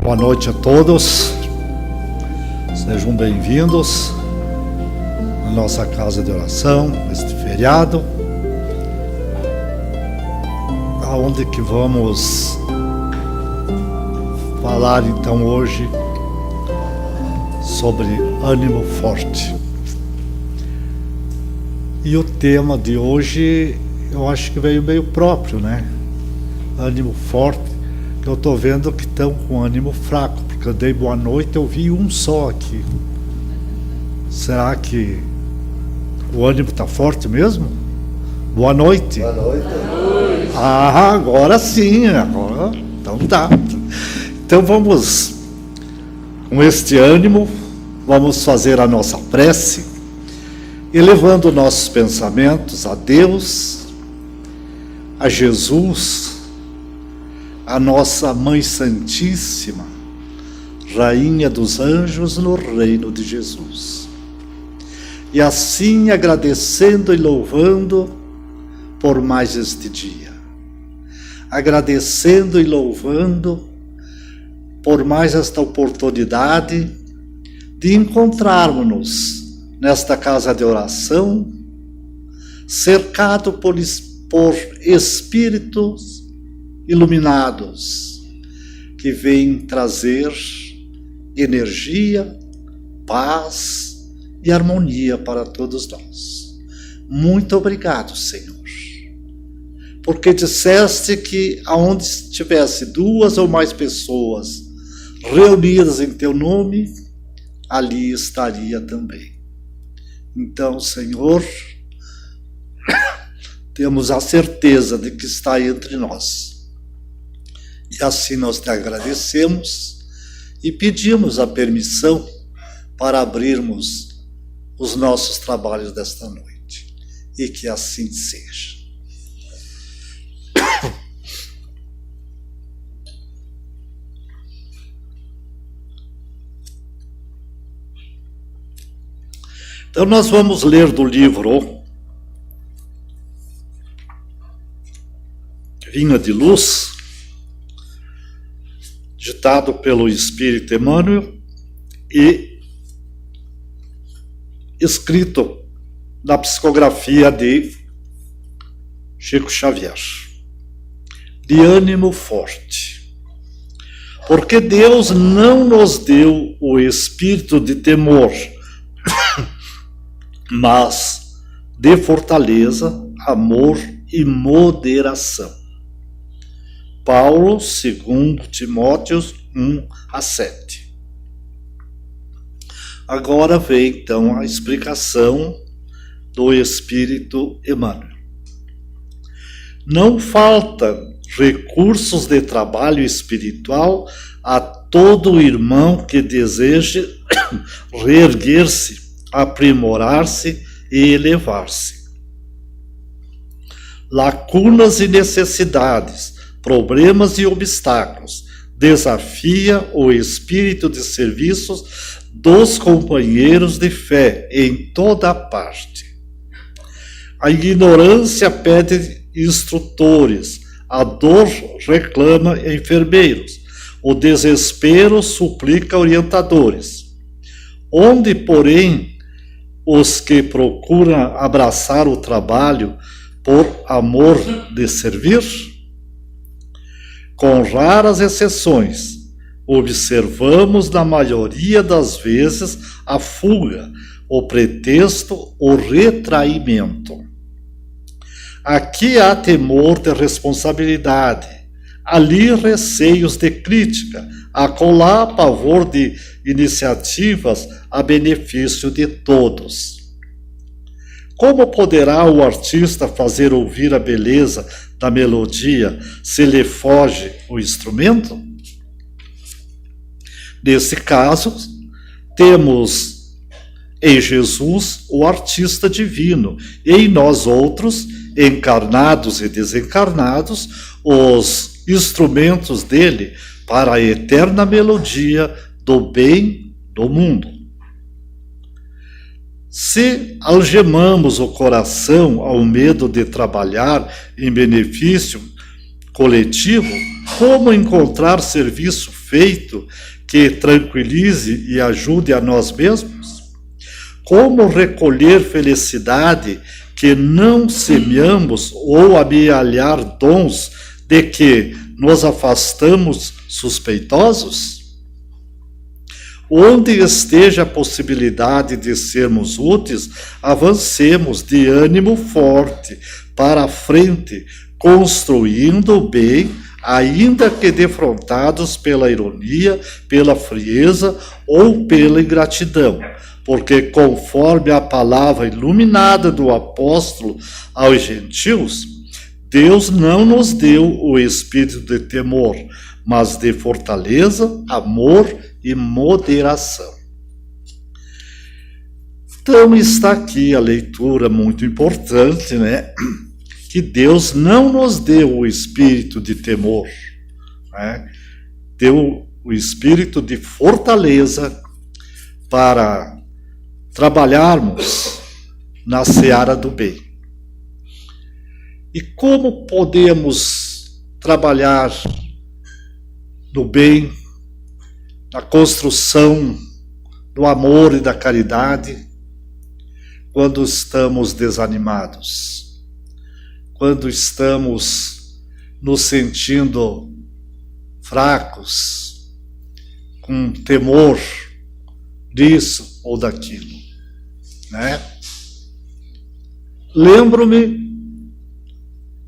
Boa noite a todos, sejam bem-vindos à nossa casa de oração, este feriado, aonde que vamos falar então hoje sobre ânimo forte. E o tema de hoje, eu acho que veio meio próprio, né? Ânimo forte. Eu estou vendo que estão com ânimo fraco, porque eu dei boa noite, eu vi um só aqui. Será que o ânimo está forte mesmo? Boa noite. Boa noite. Ah, agora sim, agora. Então tá. Então vamos, com este ânimo, vamos fazer a nossa prece, elevando nossos pensamentos a Deus, a Jesus, a nossa Mãe Santíssima, Rainha dos Anjos no reino de Jesus. E assim agradecendo e louvando por mais este dia. Agradecendo e louvando por mais esta oportunidade de encontrarmos-nos nesta casa de oração, cercado por espíritos iluminados, que vêm trazer energia, paz e harmonia para todos nós. Muito obrigado, Senhor, porque disseste que aonde estivesse duas ou mais pessoas reunidas em teu nome, ali estaria também. Então, Senhor, temos a certeza de que está entre nós. E assim nós te agradecemos e pedimos a permissão para abrirmos os nossos trabalhos desta noite. E que assim seja. Então nós vamos ler do livro Vinha de Luz, ditado pelo Espírito Emmanuel e escrito na psicografia de Chico Xavier. De ânimo forte. Porque Deus não nos deu o espírito de temor, mas de fortaleza, amor e moderação. Paulo, 2 Timóteo 1:7. Agora vem então a explicação do Espírito Emmanuel. Não faltam recursos de trabalho espiritual a todo irmão que deseje reerguer-se, aprimorar-se e elevar-se. Lacunas e necessidades, problemas e obstáculos, desafia o espírito de serviços dos companheiros de fé em toda parte. A ignorância pede instrutores, a dor reclama enfermeiros, o desespero suplica orientadores. Onde, porém, os que procuram abraçar o trabalho por amor de servir? Com raras exceções, observamos na maioria das vezes a fuga, o pretexto, o retraimento. Aqui há temor de responsabilidade, ali receios de crítica, acolá pavor de iniciativas a benefício de todos. Como poderá o artista fazer ouvir a beleza da melodia se lhe foge o instrumento? Nesse caso, temos em Jesus o artista divino, e em nós outros, encarnados e desencarnados, os instrumentos dele para a eterna melodia do bem do mundo. Se algemamos o coração ao medo de trabalhar em benefício coletivo, como encontrar serviço efeito que tranquilize e ajude a nós mesmos? Como recolher felicidade que não semeamos ou amealhar dons de que nos afastamos suspeitosos? Onde esteja a possibilidade de sermos úteis, avancemos de ânimo forte para a frente, construindo o bem, ainda que defrontados pela ironia, pela frieza ou pela ingratidão. Porque, conforme a palavra iluminada do apóstolo aos gentios, Deus não nos deu o espírito de temor, mas de fortaleza, amor e moderação. Então está aqui a leitura muito importante, né? Que Deus não nos deu o espírito de temor, né? Deu o espírito de fortaleza para trabalharmos na seara do bem. E como podemos trabalhar no bem, na construção do amor e da caridade, quando estamos desanimados, quando estamos nos sentindo fracos, com temor disso ou daquilo, né? Lembro-me,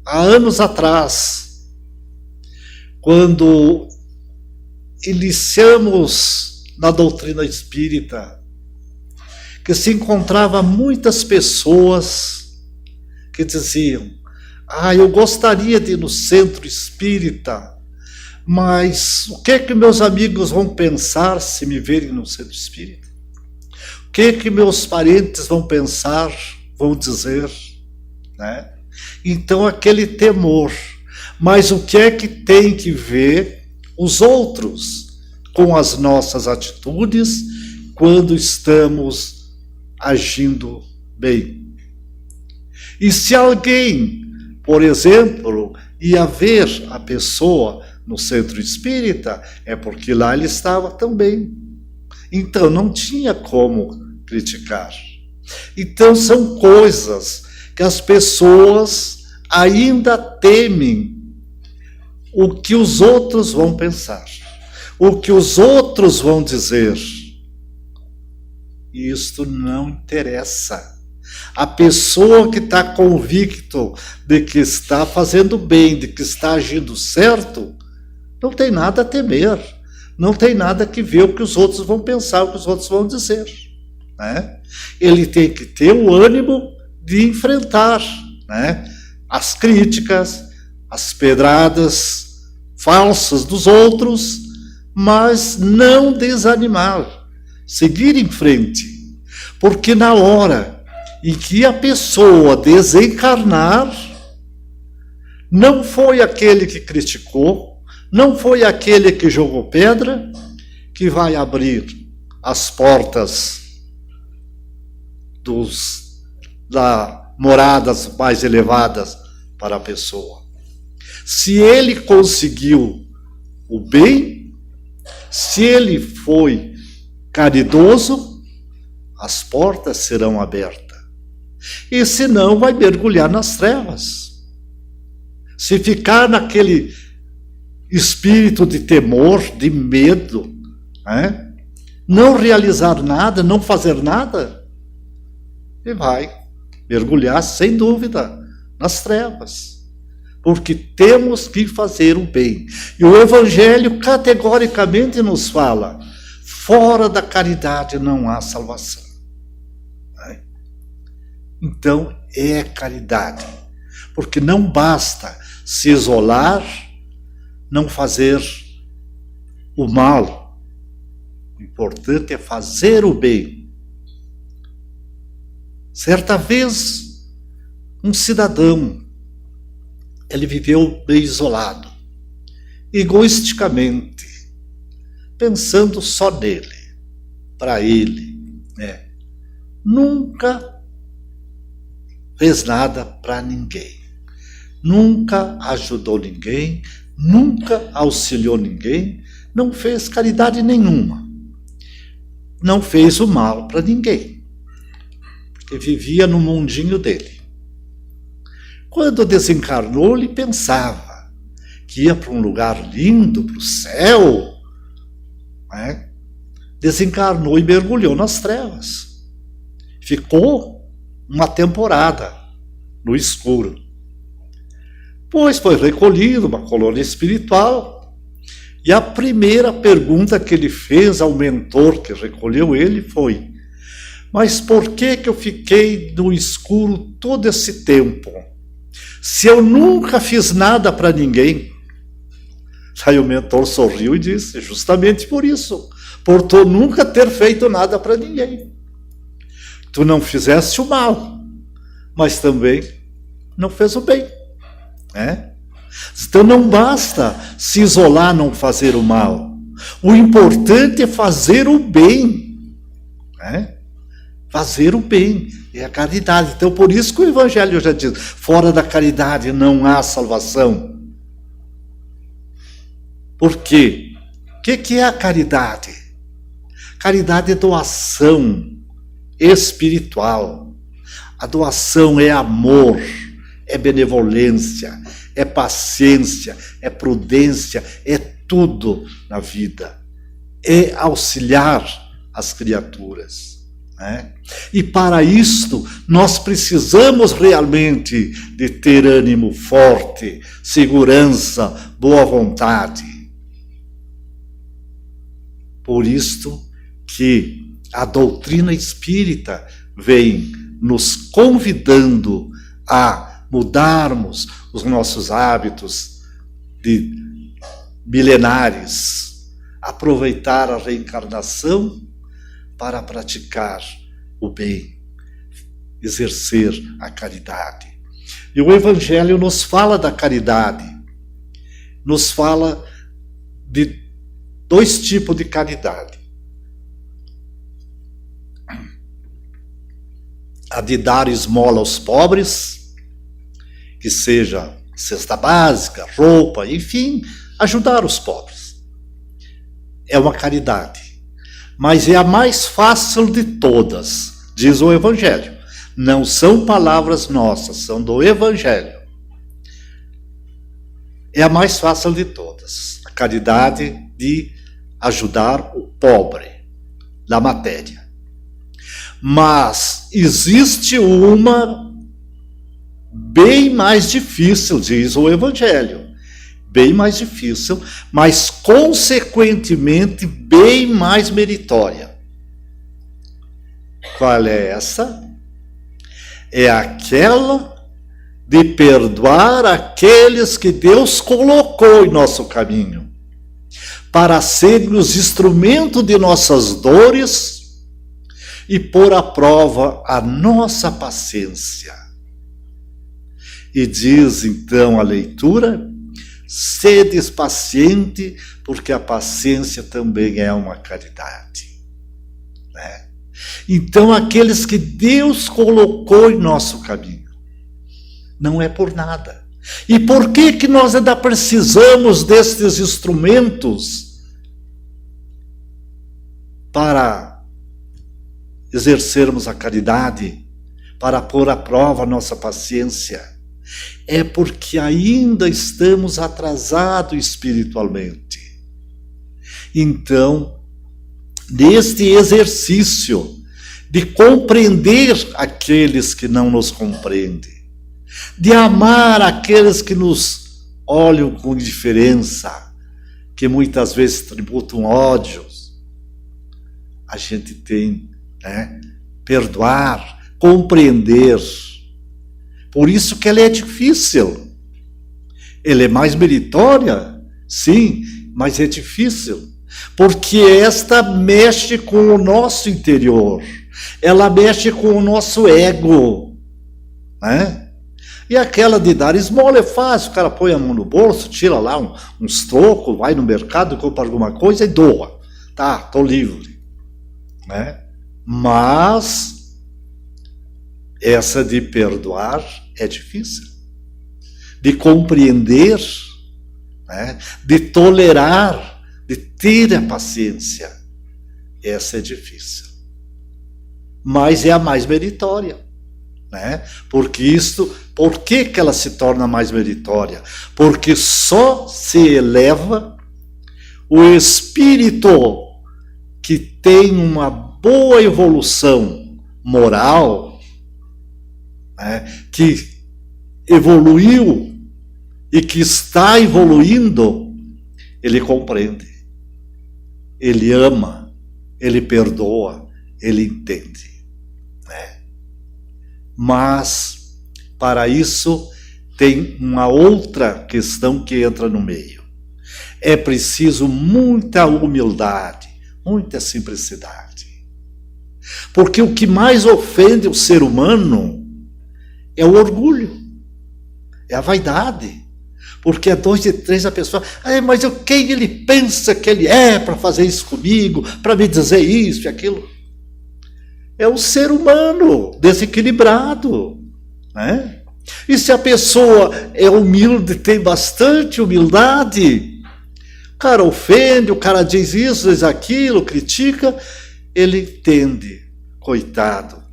há anos atrás, quando iniciamos na doutrina espírita, que se encontrava muitas pessoas que diziam: eu gostaria de ir no centro espírita, mas o que é que meus amigos vão pensar se me verem no centro espírita? O que é que meus parentes vão pensar, vão dizer, né? Então aquele temor. Mas o que é que tem que ver os outros com as nossas atitudes quando estamos agindo bem? E se alguém, por exemplo, ia ver a pessoa no centro espírita, é porque lá ele estava também. Então não tinha como criticar. Então são coisas que as pessoas ainda temem o que os outros vão pensar, o que os outros vão dizer. E isto não interessa. A pessoa que está convicto de que está fazendo bem, de que está agindo certo, não tem nada a temer, não tem nada que ver o que os outros vão pensar, o que os outros vão dizer, né? Ele tem que ter o ânimo de enfrentar, né, as críticas, as pedradas falsas dos outros, mas não desanimar, seguir em frente, porque na hora em que a pessoa desencarnar, não foi aquele que criticou, não foi aquele que jogou pedra que vai abrir as portas das moradas mais elevadas para a pessoa. Se ele conseguiu o bem, se ele foi caridoso, as portas serão abertas. E se não, vai mergulhar nas trevas. Se ficar naquele espírito de temor, de medo, né? Não realizar nada, não fazer nada, e vai mergulhar, sem dúvida, nas trevas. Porque temos que fazer o bem. E o Evangelho categoricamente nos fala: fora da caridade não há salvação. Então, é caridade. Porque não basta se isolar, não fazer o mal. O importante é fazer o bem. Certa vez, um cidadão, ele viveu bem isolado, egoisticamente, pensando só nele, para ele, né? Nunca fez nada para ninguém, nunca ajudou ninguém, nunca auxiliou ninguém, não fez caridade nenhuma. Não fez o mal para ninguém. Porque vivia no mundinho dele. Quando desencarnou, ele pensava que ia para um lugar lindo, para o céu, né? Desencarnou e mergulhou nas trevas. Ficou uma temporada no escuro. Pois foi recolhido uma colônia espiritual, e a primeira pergunta que ele fez ao mentor que recolheu ele foi: mas por que eu fiquei no escuro todo esse tempo, se eu nunca fiz nada para ninguém? Aí o mentor sorriu e disse: justamente por isso, por tu nunca ter feito nada para ninguém. Tu não fizeste o mal, mas também não fez o bem. Então não basta se isolar, não fazer o mal. O importante é fazer o bem. Fazer o bem é a caridade. Então por isso que o Evangelho já diz: fora da caridade não há salvação. Por quê? O que é a caridade? Caridade é doação espiritual. A doação é amor, é benevolência, é paciência, é prudência, é tudo na vida. É auxiliar as criaturas. E para isto, nós precisamos realmente de ter ânimo forte, segurança, boa vontade. Por isto que a doutrina espírita vem nos convidando a mudarmos os nossos hábitos de milenares, aproveitar a reencarnação para praticar o bem, exercer a caridade. E o Evangelho nos fala da caridade, nos fala de 2 tipos de caridade. A de dar esmola aos pobres, que seja cesta básica, roupa, enfim, ajudar os pobres. É uma caridade, mas é a mais fácil de todas, diz o Evangelho. Não são palavras nossas, são do Evangelho. É a mais fácil de todas, a caridade de ajudar o pobre da matéria. Mas existe uma bem mais difícil, diz o Evangelho. Bem mais difícil, mas consequentemente bem mais meritória. Qual é essa? É aquela de perdoar aqueles que Deus colocou em nosso caminho, para serem os instrumentos de nossas dores e pôr à prova a nossa paciência. E diz então a leitura: sedes paciente, porque a paciência também é uma caridade. Então aqueles que Deus colocou em nosso caminho, não é por nada. E por que nós ainda precisamos destes instrumentos para exercermos a caridade, para pôr à prova a nossa paciência? É porque ainda estamos atrasados espiritualmente. Então, neste exercício de compreender aqueles que não nos compreendem, de amar aqueles que nos olham com indiferença, que muitas vezes tributam ódios, a gente tem, perdoar, compreender. Por isso que ela é difícil. Ela é mais meritória, sim, mas é difícil. Porque esta mexe com o nosso interior. Ela mexe com o nosso ego. E aquela de dar esmola é fácil. O cara põe a mão no bolso, tira lá uns trocos, vai no mercado, compra alguma coisa e doa. Tá, estou livre. Mas essa de perdoar é difícil. De compreender, de tolerar, de ter a paciência. Essa é difícil. Mas é a mais meritória, né? Por que ela se torna mais meritória? Porque só se eleva o espírito que tem uma boa evolução moral, né? Que evoluiu e que está evoluindo, ele compreende, ele ama, ele perdoa, ele entende, né? Mas para isso tem uma outra questão que entra no meio. É preciso muita humildade, muita simplicidade. Porque o que mais ofende o ser humano é o orgulho, é a vaidade. Porque é 2 de 3 a pessoa, mas quem ele pensa que ele é para fazer isso comigo, para me dizer isso e aquilo? É o ser humano desequilibrado, né? E se a pessoa é humilde, tem bastante humildade, o cara ofende, o cara diz isso, diz aquilo, critica, ele entende, coitado,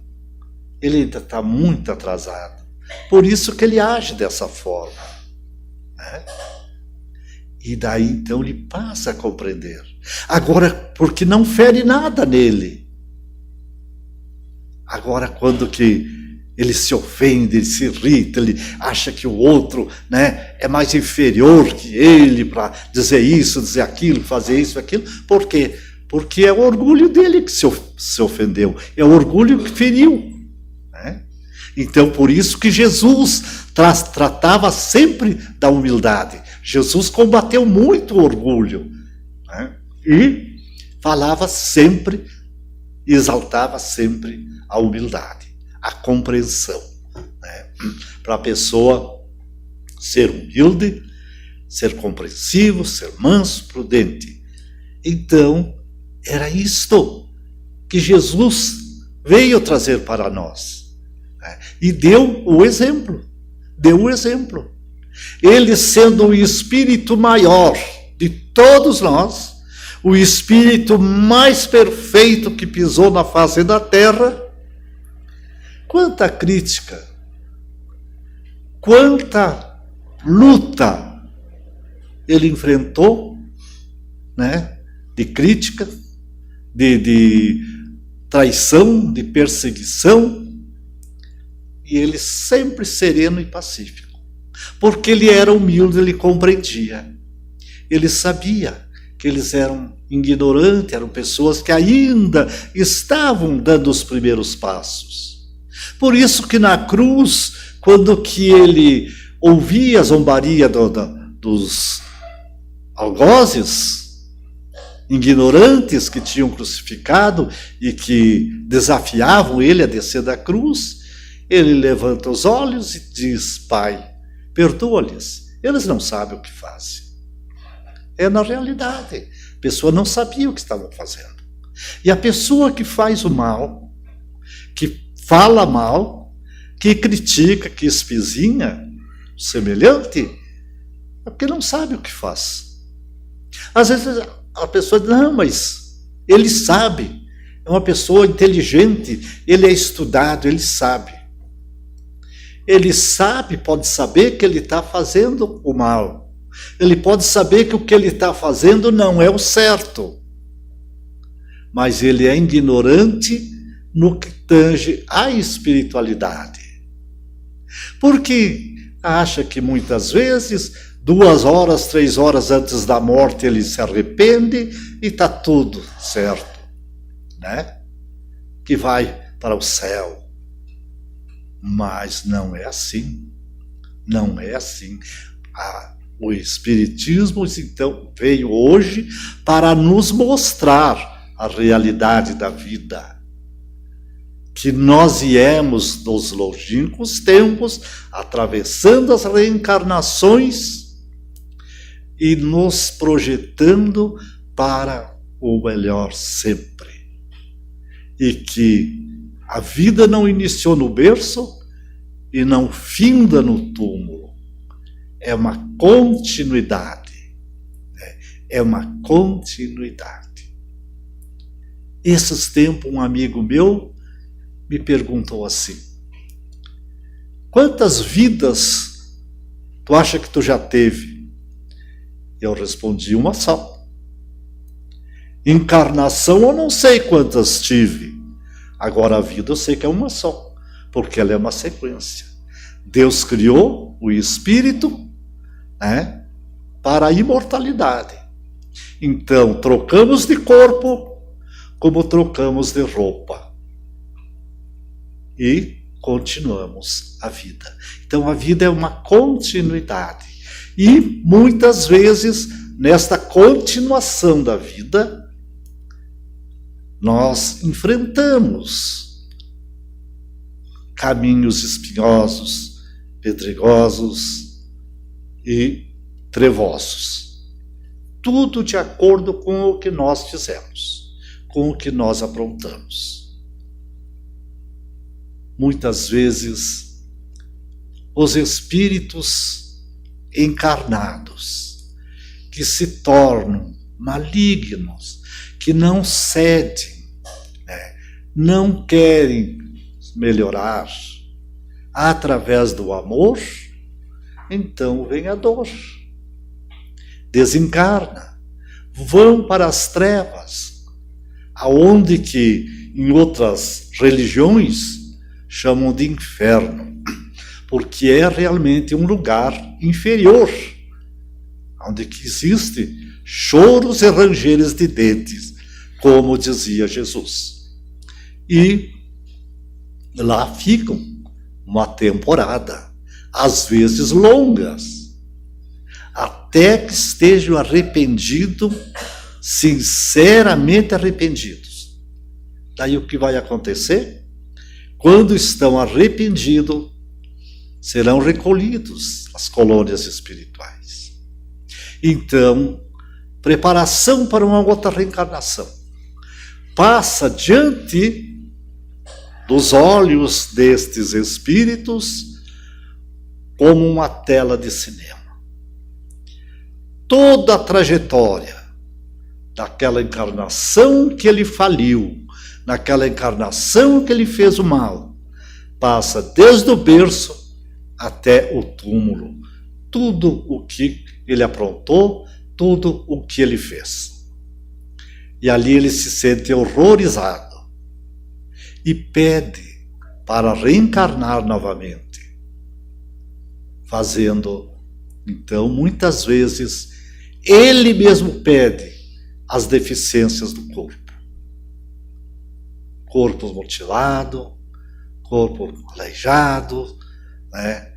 ele ainda está muito atrasado. Por isso que ele age dessa forma. E daí então ele passa a compreender. Agora, porque não fere nada nele. Agora, quando que ele se ofende, ele se irrita, ele acha que o outro, né, é mais inferior que ele para dizer isso, dizer aquilo, fazer isso, aquilo. Por quê? Porque é o orgulho dele que se ofendeu, é o orgulho que feriu, né? Então, por isso que Jesus tratava sempre da humildade. Jesus combateu muito o orgulho, né? E falava sempre, exaltava sempre a humildade, a compreensão, né? Para a pessoa ser humilde, ser compreensivo, ser manso, prudente. Então, era isto que Jesus veio trazer para nós, né? E deu o exemplo. Ele sendo o espírito maior de todos nós, o espírito mais perfeito que pisou na face da terra, quanta crítica, quanta luta ele enfrentou, né? De crítica, de traição, de perseguição, e ele sempre sereno e pacífico, porque ele era humilde, ele compreendia, ele sabia que eles eram ignorantes, eram pessoas que ainda estavam dando os primeiros passos. Por isso que na cruz, quando que ele ouvia a zombaria dos algozes, ignorantes que tinham crucificado e que desafiavam ele a descer da cruz, ele levanta os olhos e diz: Pai, perdoa-lhes, eles não sabem o que fazem. É na realidade, a pessoa não sabia o que estavam fazendo. E a pessoa que faz o mal, que fala mal, que critica, que espizinha o semelhante, é porque não sabe o que faz. Às vezes a pessoa diz: não, mas ele sabe, é uma pessoa inteligente, ele é estudado, ele sabe. Ele sabe, pode saber que ele está fazendo o mal. Ele pode saber que o que ele está fazendo não é o certo. Mas ele é ignorante no que tange à espiritualidade. Porque acha que muitas vezes, 2 horas, 3 horas antes da morte, ele se arrepende e está tudo certo, né? Que vai para o céu. Mas não é assim. Não é assim. O Espiritismo, então, veio hoje para nos mostrar a realidade da vida. Que nós viemos dos longínquos tempos, atravessando as reencarnações e nos projetando para o melhor sempre. E que a vida não iniciou no berço e não finda no túmulo. É uma continuidade. é uma continuidade. Esses tempos, um amigo meu me perguntou assim: quantas vidas tu acha que tu já teve? Eu respondi: uma só. Encarnação eu não sei quantas tive. Agora a vida eu sei que é uma só, porque ela é uma sequência. Deus criou o espírito, né, para a imortalidade. Então trocamos de corpo como trocamos de roupa. E continuamos a vida. Então a vida é uma continuidade. E muitas vezes, nesta continuação da vida, nós enfrentamos caminhos espinhosos, pedregosos e trevosos. Tudo de acordo com o que nós fizemos, com o que nós aprontamos. Muitas vezes, os espíritos encarnados, que se tornam malignos, que não cedem, né, não querem melhorar através do amor, então vem a dor. Desencarna, vão para as trevas, aonde que em outras religiões chamam de inferno, porque é realmente um lugar inferior, onde que existe choros e rangers de dentes, como dizia Jesus. E lá ficam uma temporada, às vezes longas, até que estejam arrependidos, sinceramente arrependidos. Daí o que vai acontecer? Quando estão arrependidos, serão recolhidos às colônias espirituais. Então, preparação para uma outra reencarnação. Passa diante dos olhos destes espíritos como uma tela de cinema. Toda a trajetória daquela encarnação que ele faliu, naquela encarnação que ele fez o mal, passa desde o berço até o túmulo. Tudo o que ele aprontou, tudo o que ele fez. E ali ele se sente horrorizado e pede para reencarnar novamente, fazendo, então, muitas vezes, ele mesmo pede as deficiências do corpo. Corpo mutilado, corpo aleijado, né?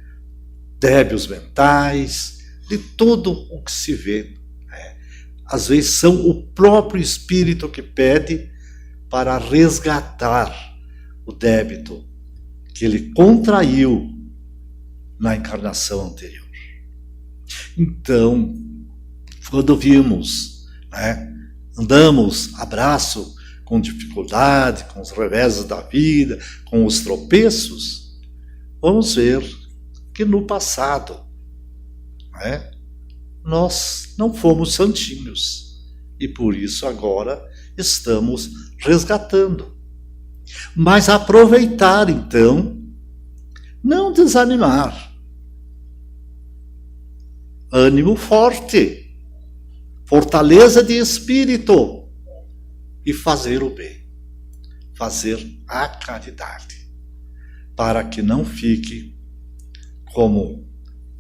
Débios mentais, de tudo o que se vê. Né? Às vezes são o próprio espírito que pede para resgatar o débito que ele contraiu na encarnação anterior. Então, quando vimos, né, andamos a braço com dificuldade, com os reveses da vida, com os tropeços, vamos ver que no passado, né, nós não fomos santinhos e por isso agora estamos resgatando. Mas aproveitar então, não desanimar, ânimo forte, fortaleza de espírito e fazer o bem, fazer a caridade, para que não fique como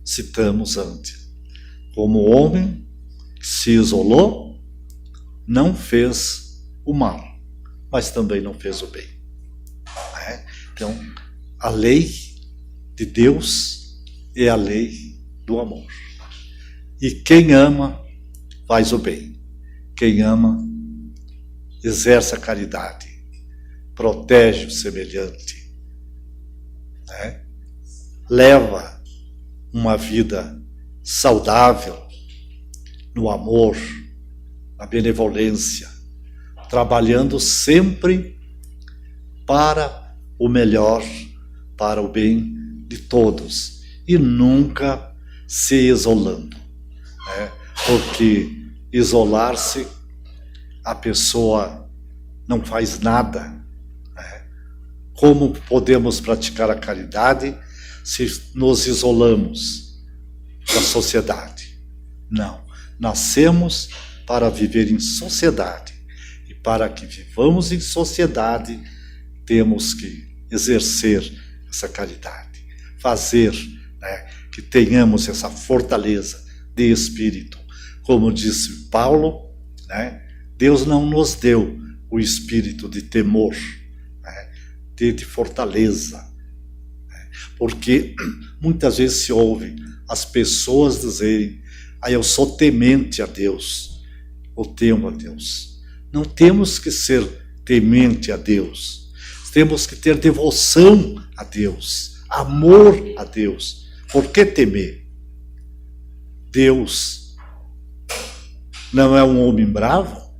citamos antes, como o homem que se isolou, não fez o mal, mas também não fez o bem. Né? Então, a lei de Deus é a lei do amor. E quem ama, faz o bem. Quem ama, exerce a caridade, protege o semelhante, né? Leva uma vida saudável no amor, na benevolência, trabalhando sempre para o melhor, para o bem de todos e nunca se isolando, né? Porque isolar-se, a pessoa não faz nada, né? Como podemos praticar a caridade se nos isolamos da sociedade? Não. Nascemos para viver em sociedade. E para que vivamos em sociedade, temos que exercer essa caridade. Fazer, né, que tenhamos essa fortaleza de espírito. Como disse Paulo, né, Deus não nos deu o espírito de temor, né, de fortaleza. Né, porque muitas vezes se ouve as pessoas dizerem: eu sou temente a Deus, ou temo a Deus. Não temos que ser temente a Deus. Temos que ter devoção a Deus, amor a Deus. Por que temer? Deus não é um homem bravo,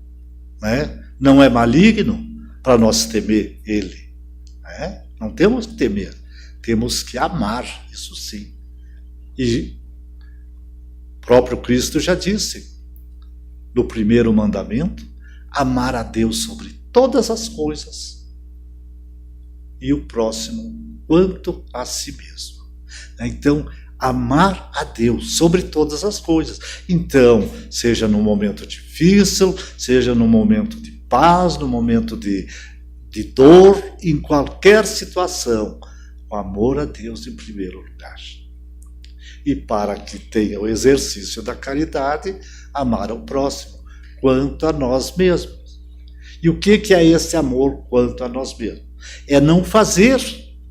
né? Não é maligno para nós temer Ele. Né? Não temos que temer, temos que amar, isso sim. E o próprio Cristo já disse, no primeiro mandamento, amar a Deus sobre todas as coisas e o próximo quanto a si mesmo. Então, amar a Deus sobre todas as coisas. Então, seja num momento difícil, seja num momento de paz, no momento de dor, em qualquer situação, o amor a Deus em primeiro lugar. E para que tenha o exercício da caridade, amar ao próximo quanto a nós mesmos. E o que é esse amor quanto a nós mesmos? É não fazer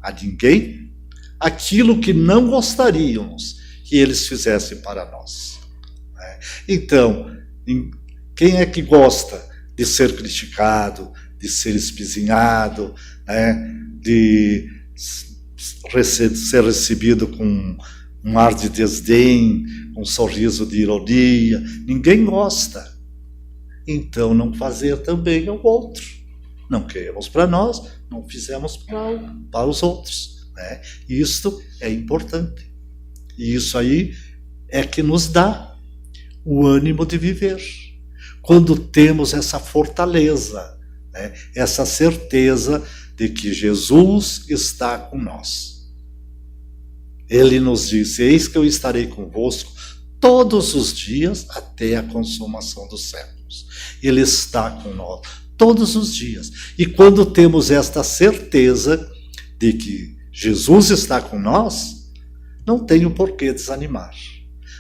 a ninguém aquilo que não gostaríamos que eles fizessem para nós. Então, quem é que gosta de ser criticado, de ser espizinhado, né, de ser recebido com um ar de desdém, um sorriso de ironia? Ninguém gosta. Então, não fazer também ao outro. Não queremos para nós, não fizemos para os outros. Né? Isto é importante. E isso aí é que nos dá o ânimo de viver. Quando temos essa fortaleza, né? Essa certeza de que Jesus está com nós. Ele nos disse: eis que eu estarei convosco todos os dias até a consumação dos séculos. Ele está com nós todos os dias. E quando temos esta certeza de que Jesus está com nós, não tenho por que desanimar,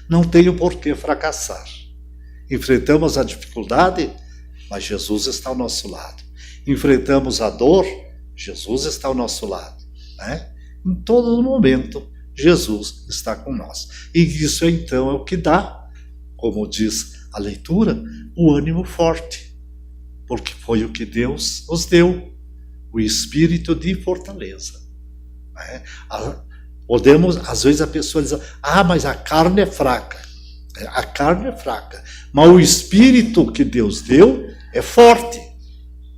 não tenho por que fracassar. Enfrentamos a dificuldade, mas Jesus está ao nosso lado. Enfrentamos a dor, Jesus está ao nosso lado. Né? Em todo momento, Jesus está com nós. E isso então é o que dá, como diz a leitura, o ânimo forte. Porque foi o que Deus nos deu, o espírito de fortaleza. Né? Podemos, às vezes a pessoa diz: mas a carne é fraca. A carne é fraca. Mas o espírito que Deus deu é forte.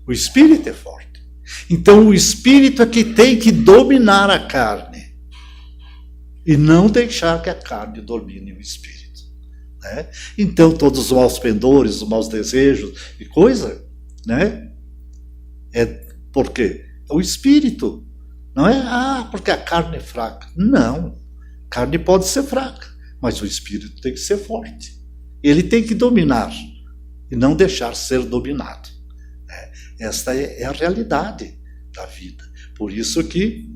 O espírito é forte. Então o espírito é que tem que dominar a carne. E não deixar que a carne domine o espírito. Né? Então todos os maus pendores, os maus desejos e coisa, né? É por quê? É o espírito. Não é, porque a carne é fraca. Não. A carne pode ser fraca, mas o espírito tem que ser forte. Ele tem que dominar e não deixar ser dominado. Esta é a realidade da vida. Por isso que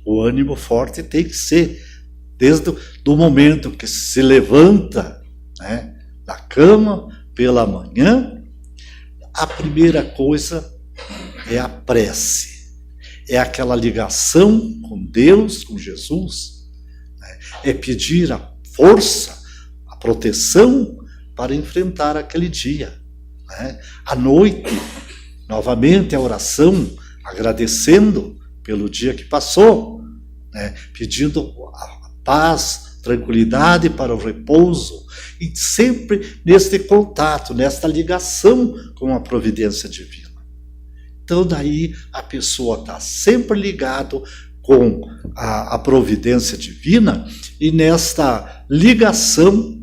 o ânimo forte tem que ser, desde o momento que se levanta, né, da cama pela manhã, a primeira coisa é a prece. É aquela ligação com Deus, com Jesus. Né? É pedir a força, a proteção para enfrentar aquele dia. Né? À noite, novamente a oração, agradecendo pelo dia que passou, né? Pedindo a paz, tranquilidade para o repouso, e sempre neste contato, nesta ligação com a providência divina. Então daí a pessoa está sempre ligado com a providência divina, e nesta ligação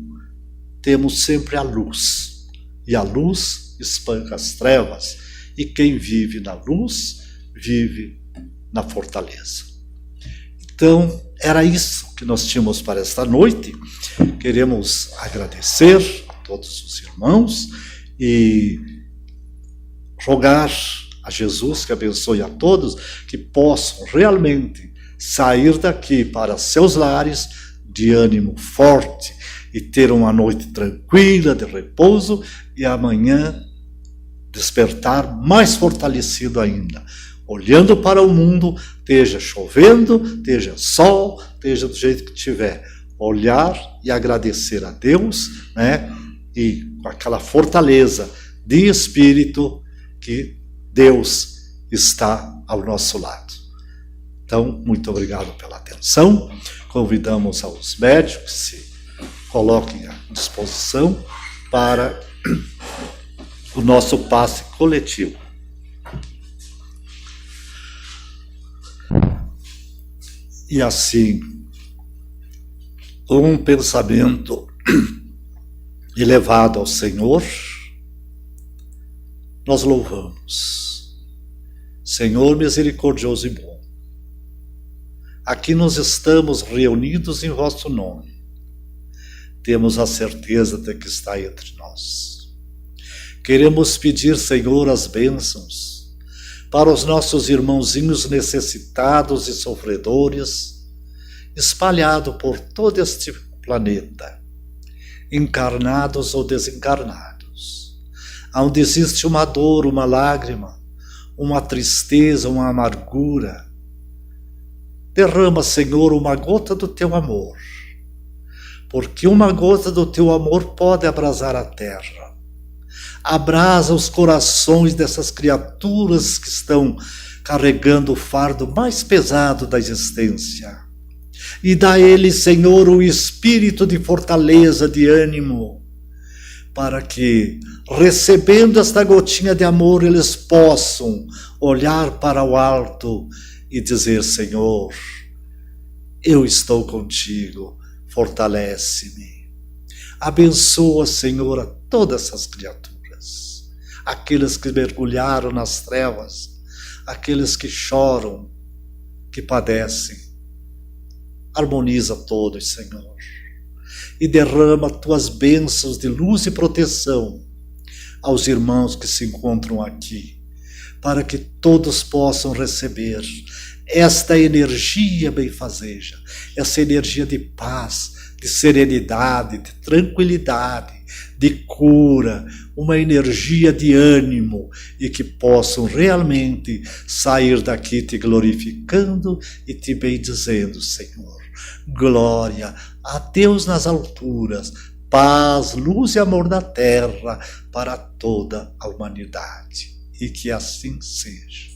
temos sempre a luz. e a luz espanca as trevas, e quem vive na luz, vive na fortaleza. Então, era isso que nós tínhamos para esta noite. Queremos agradecer a todos os irmãos e rogar a Jesus que abençoe a todos, que possam realmente sair daqui para seus lares de ânimo forte e ter uma noite tranquila, de repouso, e amanhã despertar mais fortalecido ainda, olhando para o mundo, esteja chovendo, esteja sol, esteja do jeito que tiver, olhar e agradecer a Deus, né? E com aquela fortaleza de espírito que Deus está ao nosso lado. Então, muito obrigado pela atenção. Convidamos aos médicos que se coloquem à disposição para o nosso passe coletivo. E assim, um pensamento elevado ao Senhor, nós louvamos. Senhor misericordioso e bom, aqui nós estamos reunidos em vosso nome. Temos a certeza de que está entre nós. Queremos pedir, Senhor, as bênçãos para os nossos irmãozinhos necessitados e sofredores, espalhados por todo este planeta, encarnados ou desencarnados, onde existe uma dor, uma lágrima, uma tristeza, uma amargura. Derrama, Senhor, uma gota do teu amor, porque uma gota do teu amor pode abrasar a terra. Abrasa os corações dessas criaturas que estão carregando o fardo mais pesado da existência. E dá a eles, Senhor, o espírito de fortaleza, de ânimo, para que, recebendo esta gotinha de amor, eles possam olhar para o alto e dizer: Senhor, eu estou contigo, fortalece-me. Abençoa, Senhor, a todas essas criaturas, aqueles que mergulharam nas trevas, aqueles que choram, que padecem. Harmoniza todos, Senhor, e derrama tuas bênçãos de luz e proteção aos irmãos que se encontram aqui, para que todos possam receber esta energia benfazeja, essa energia de paz, de serenidade, de tranquilidade, de cura, uma energia de ânimo, e que possam realmente sair daqui te glorificando e te bendizendo, Senhor. Glória a Deus nas alturas, paz, luz e amor na terra para toda a humanidade. E que assim seja.